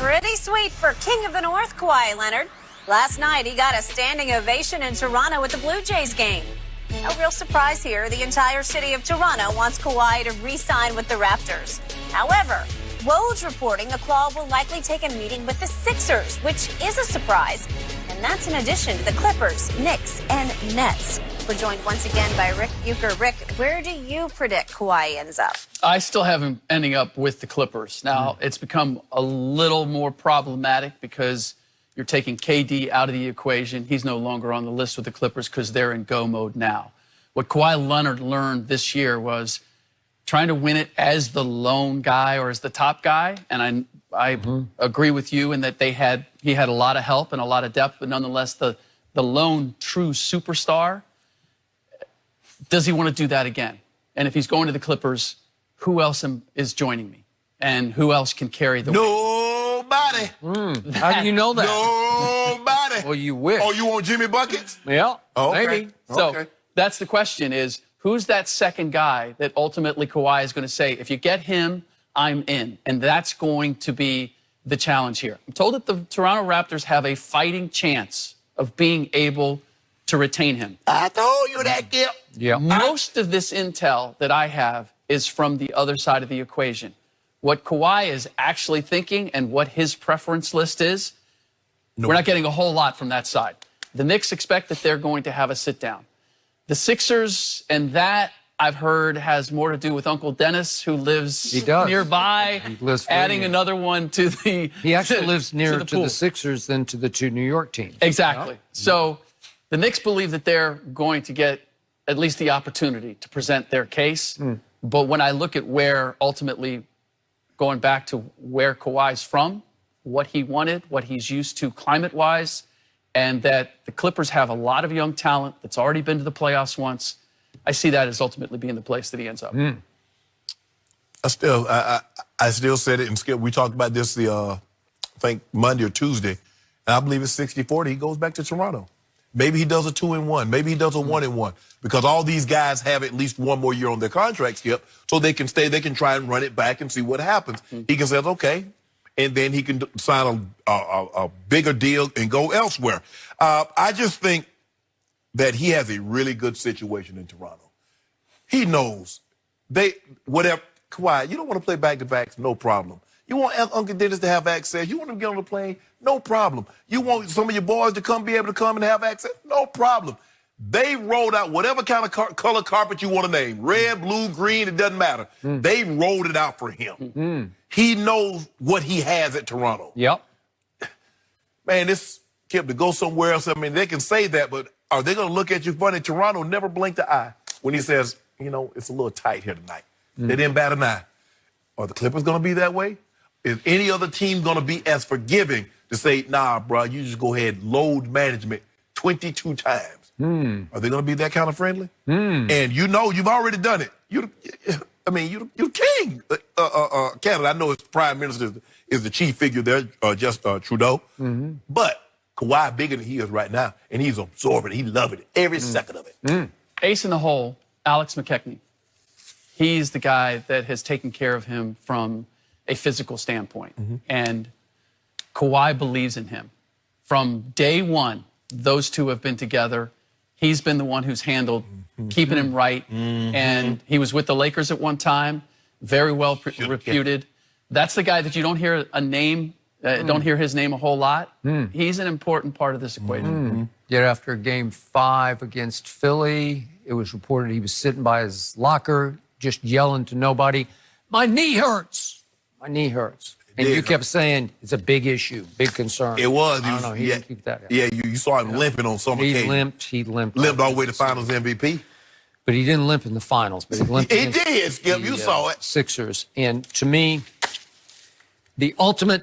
Pretty sweet for King of the North, Kawhi Leonard. Last night, he got a standing ovation in Toronto at the Blue Jays game. No real surprise here. The entire city of Toronto wants Kawhi to re-sign with the Raptors. However, Woj reporting the Claw will likely take a meeting with the Sixers, which is a surprise. And that's in addition to the Clippers, Knicks, and Nets. We're joined once again by Ric Bucher. Rick, where do you predict Kawhi ends up? I still have him ending up with the Clippers. Now, it's become a little more problematic because you're taking KD out of the equation. He's no longer on the list with the Clippers because they're in go mode now. What Kawhi Leonard learned this year was trying to win it as the lone guy or as the top guy. And I agree with you in that he had a lot of help and a lot of depth, but nonetheless, the lone true superstar. Does he want to do that again? And if he's going to the Clippers, who else is joining me? And who else can carry the weight? Nobody. How do you know that? Nobody. Well, you wish. Oh, you want Jimmy Buckets? Yeah, okay. maybe. So that's the question is, who's that second guy that ultimately Kawhi is going to say, if you get him, I'm in? And that's going to be the challenge here. I'm told that the Toronto Raptors have a fighting chance of being able to retain him. I told you that, Gil. Yeah. Most of this intel that I have is from the other side of the equation. What Kawhi is actually thinking and what his preference list is, we're not getting a whole lot from that side. The Knicks expect that they're going to have a sit down. The Sixers, and that I've heard has more to do with Uncle Dennis, who lives nearby, He lives adding another one to the He actually lives nearer to pool. the Sixers than to the two New York teams. Exactly. Yeah. So the Knicks believe that they're going to get at least the opportunity to present their case. But when I look at where ultimately, going back to where Kawhi's from, what he wanted, what he's used to climate-wise, and that the Clippers have a lot of young talent that's already been to the playoffs once, I see that as ultimately being the place that he ends up. I still said it, and Skip, we talked about this I think Monday or Tuesday, and I believe it's 60-40. He goes back to Toronto. Maybe he does a 2-1. Maybe he does a 1-1. Because all these guys have at least one more year on their contract, Skip, so they can stay. They can try and run it back and see what happens. He can say, okay, and then he can sign a bigger deal and go elsewhere. I just think that he has a really good situation in Toronto. He knows Kawhi, you don't want to play back-to-backs, no problem. You want Uncle Dennis to have access. You want him to get on the plane, no problem. You want some of your boys to be able to come and have access, no problem. They rolled out whatever kind of color carpet you want to name, red, blue, green, it doesn't matter. They rolled it out for him. He knows what he has at Toronto. Yep. Man, this Kip to go somewhere else. I mean, they can say that, but are they going to look at you funny? Toronto never blinked an eye when he says, it's a little tight here tonight. They didn't bat an eye. Are the Clippers going to be that way? Is any other team going to be as forgiving to say, nah, bro, you just go ahead and load management 22 times? Are they going to be that kind of friendly? And you've already done it. You're king. Canada, I know his prime minister is the chief figure there, Trudeau. But Kawhi bigger than he is right now, and he's absorbing it. He's loving it, every second of it. Ace in the hole, Alex McKechnie. He's the guy that has taken care of him from a physical standpoint. And Kawhi believes in him. From day one, those two have been together. He's been the one who's handled keeping him right. And he was with the Lakers at one time, very well reputed. That's the guy that you don't hear a name, don't hear his name a whole lot. He's an important part of this equation. Yet after Game 5 against Philly, it was reported he was sitting by his locker, just yelling to nobody, "My knee hurts. My knee hurts." And you kept saying it's a big issue, big concern. It was. I don't know. He didn't keep that in. Yeah, you saw him limping on some occasion. He limped. Limped all the way to Finals MVP. But he didn't limp in the finals. But he limped. He did, Skip. You saw it. Sixers. And to me, the ultimate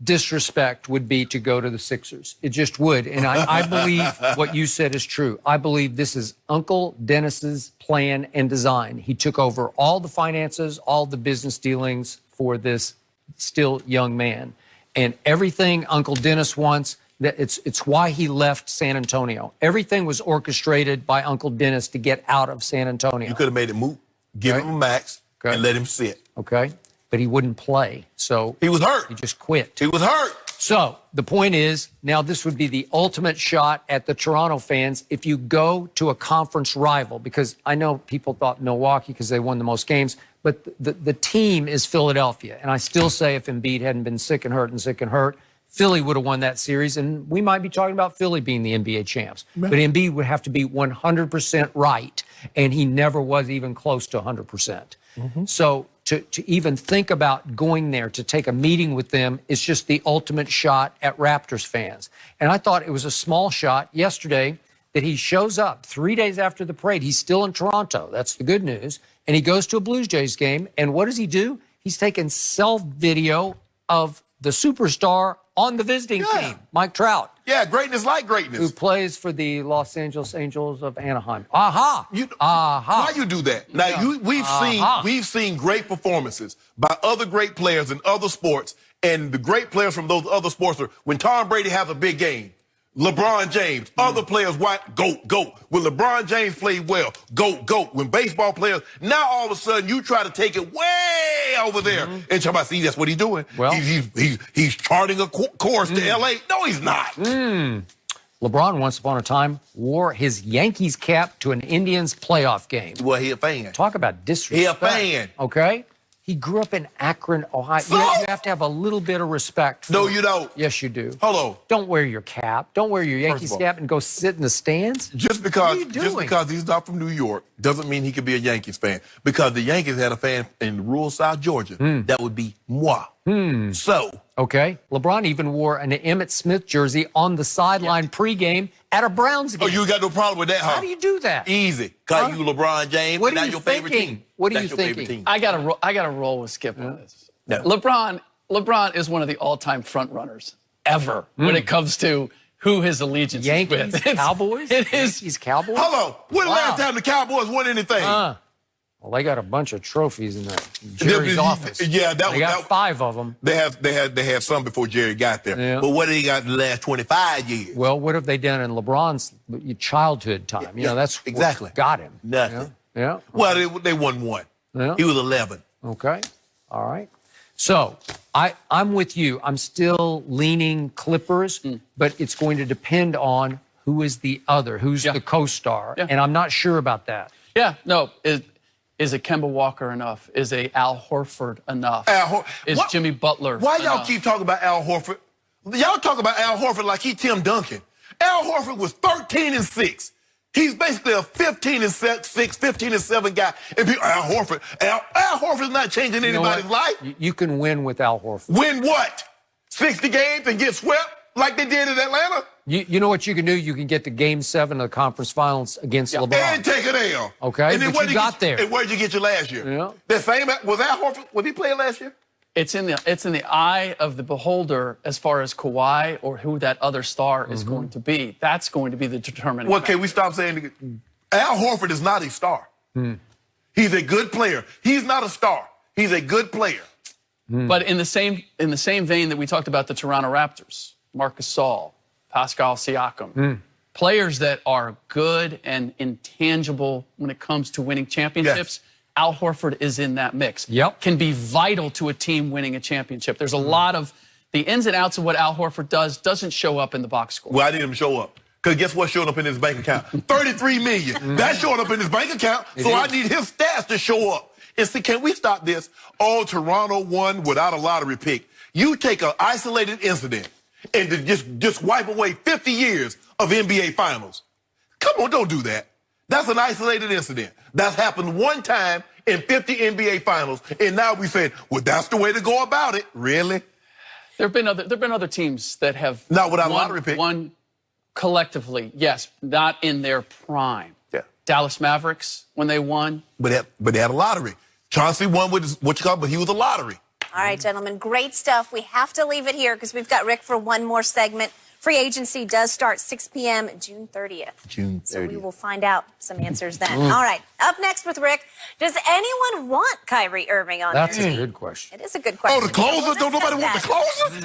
disrespect would be to go to the Sixers. It just would. And I believe what you said is true. I believe this is Uncle Dennis's plan and design. He took over all the finances, all the business dealings for this still young man. And everything Uncle Dennis wants, it's why he left San Antonio. Everything was orchestrated by Uncle Dennis to get out of San Antonio. You could have made it move, give him a max, and let him sit. Okay. but he wouldn't play. So He was hurt. he just quit. He was hurt. So the point is, now this would be the ultimate shot at the Toronto fans if you go to a conference rival, because I know people thought Milwaukee because they won the most games, but the team is Philadelphia. And I still say if Embiid hadn't been sick and hurt, Philly would have won that series, and we might be talking about Philly being the NBA champs. But Embiid would have to be 100% right, and he never was even close to 100%. So to even think about going there to take a meeting with them is just the ultimate shot at Raptors fans. And I thought it was a small shot yesterday that he shows up 3 days after the parade. He's still in Toronto. That's the good news. And he goes to a Blue Jays game, and what does he do? He's taking self-video of the superstar on the visiting team, Mike Trout. Yeah, greatness like greatness. Who plays for the Los Angeles Angels of Anaheim. Aha! Why you do that? Now, we've seen great performances by other great players in other sports, and the great players from those other sports are when Tom Brady has a big game. LeBron James, other players, GOAT. When LeBron James played well, GOAT. When baseball players, now all of a sudden you try to take it way over there. And somebody, see, that's what he's doing. Well, he's charting a course to L.A. No, he's not. LeBron, once upon a time, wore his Yankees cap to an Indians playoff game. Well, he a fan. Talk about disrespect. He a fan. Okay? He grew up in Akron, Ohio. So? You have to have a little bit of respect. No, you don't. Yes, you do. Hold on. Don't wear your cap. Don't wear your Yankees all, cap and go sit in the stands. Just because he's not from New York doesn't mean he could be a Yankees fan. Because the Yankees had a fan in rural South Georgia. That would be moi. So. Okay. LeBron even wore an Emmitt Smith jersey on the sideline pregame at a Browns game. Oh, you got no problem with that, huh? How do you do that? Easy. Because you LeBron James. What are not you your favorite thinking? team. What are That's you your thinking? favorite team. I gotta roll with Skip on this. No. LeBron is one of the all-time front runners ever when it comes to who his allegiance Yankees, is with. Cowboys? It is. Yankees, Cowboys? Hold on. When the last time the Cowboys won anything? Well, they got a bunch of trophies in Jerry's office. Yeah, they got 5 of them. They had some before Jerry got there. Yeah. But what did he got in the last 25 years? Well, what have they done in LeBron's childhood time? You know, that's exactly what got him. Nothing. Yeah. Well, they won one. Yeah. He was 11. Okay. All right. So I'm with you. I'm still leaning Clippers, but it's going to depend on who is the other, who's the co-star. Yeah. And I'm not sure about that. Yeah, no. Is a Kemba Walker enough? Is a Al Horford enough? Is Jimmy Butler Why enough? y'all keep talking about Al Horford? Y'all talk about Al Horford like he Tim Duncan. Al Horford was 13-6. He's basically a 15-6, 15-7 guy. And people, Al Horford's not changing anybody's life. You can win with Al Horford. Win what? 60 games and get swept like they did in Atlanta? You know what you can do? You can get to Game 7 of the conference finals against LeBron. And take an L. Okay, and then but you got there. And where'd you get you last year? Yeah. The same, was Al Horford, was he playing last year? It's in the eye of the beholder as far as Kawhi or who that other star is going to be. That's going to be the determining Well, factor. can we stop saying Al Horford is not a star. He's a good player. He's not a star. He's a good player. But in the same vein that we talked about the Toronto Raptors, Marc Gasol, Pascal Siakam, players that are good and intangible when it comes to winning championships. Yes. Al Horford is in that mix. Yep. Can be vital to a team winning a championship. There's a lot of the ins and outs of what Al Horford doesn't show up in the box score. Well, I need him to show up. Because guess what showed up in his bank account? $33 million. That showed up in his bank account. So I need his stats to show up. And see, can we stop this? Oh, Toronto won without a lottery pick. You take an isolated incident and to just wipe away 50 years of NBA finals. Come on, don't do that. That's an isolated incident. That's happened one time in 50 NBA finals. And now we said, well, that's the way to go about it. Really? There've been other teams that have Not without a lottery pick. Won collectively, yes, not in their prime. Yeah. Dallas Mavericks when they won. But they had a lottery. Chauncey won with but he was a lottery. All right, gentlemen, great stuff. We have to leave it here because we've got Rick for one more segment. Free agency does start 6 p.m. June 30th. June 30th. So we will find out some answers then. All right, up next with Rick, does anyone want Kyrie Irving on That's their a team? good question. It is a good question. Oh, the closers? We'll Don't nobody want discuss the closers?